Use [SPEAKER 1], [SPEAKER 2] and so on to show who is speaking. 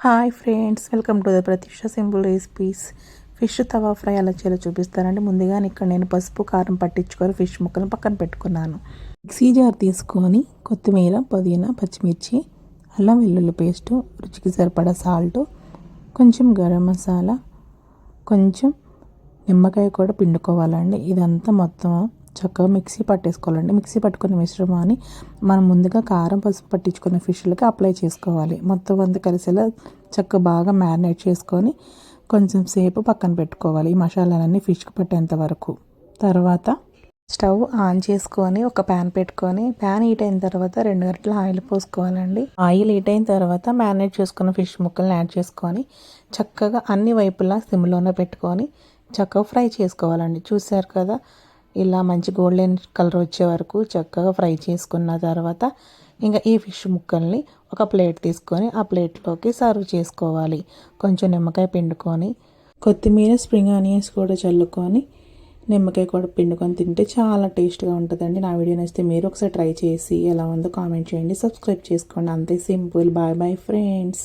[SPEAKER 1] Hi friends, welcome to the ప్రతిష్ట simple recipes. Fish తవా fry ఎలా చేయాలో చూపిస్తానండి. ముందుగా ఇక్కడ నేను పసుపు కారం పట్టించుకొని ఫిష్ ముక్కలను పక్కన పెట్టుకున్నాను. మిక్సీ జార్ తీసుకొని కొత్తిమీర, పుదీనా, పచ్చిమిర్చి, అల్లం వెల్లుల్లి పేస్టు, రుచికి సరిపడా సాల్ట్, కొంచెం గరం మసాలా, కొంచెం నిమ్మకాయ కూడా పిండుకోవాలండి. ఇదంతా మొత్తం చక్కగా మిక్సీ పట్టేసుకోవాలండి. మిక్సీ పట్టుకున్న మిశ్రమాన్ని మనం ముందుగా కారం పసుపు పట్టించుకున్న ఫిష్లకి అప్లై చేసుకోవాలి. మొత్తం అంతా కలిసేలా చక్కగా బాగా మ్యారినేట్ చేసుకొని కొంచెం సేపు పక్కన పెట్టుకోవాలి. ఈ మసాలాలన్నీ ఫిష్కి పట్టేంత వరకు. తర్వాత స్టవ్ ఆన్ చేసుకొని ఒక ప్యాన్ పెట్టుకొని ప్యాన్ హీట్ అయిన తర్వాత 2 గంటల ఆయిల్ పోసుకోవాలండి. ఆయిల్ హీట్ అయిన తర్వాత మ్యారినేట్ చేసుకున్న ఫిష్ ముక్కల్ని యాడ్ చేసుకొని చక్కగా అన్ని వైపులా సిమ్లోనే పెట్టుకొని చక్కగా ఫ్రై చేసుకోవాలండి. చూసారు కదా, ఇలా మంచి గోల్డెన్ కలర్ వచ్చే వరకు చక్కగా ఫ్రై చేసుకున్న తర్వాత ఇంకా ఈ ఫిష్ ముక్కల్ని ఒక ప్లేట్ తీసుకొని ఆ ప్లేట్లోకి సర్వ్ చేసుకోవాలి. కొంచెం నిమ్మకాయ పిండుకొని కొత్తిమీర, స్ప్రింగ్ ఆనియన్స్ కూడా చల్లుకొని నిమ్మకాయ కూడా పిండుకొని తింటే చాలా టేస్ట్గా ఉంటుందండి. నా వీడియో నచ్చితే మీరు ఒకసారి ట్రై చేసి ఎలా ఉందో కామెంట్ చేయండి. సబ్స్క్రైబ్ చేసుకోండి. అంతే సింపుల్. Bye bye friends.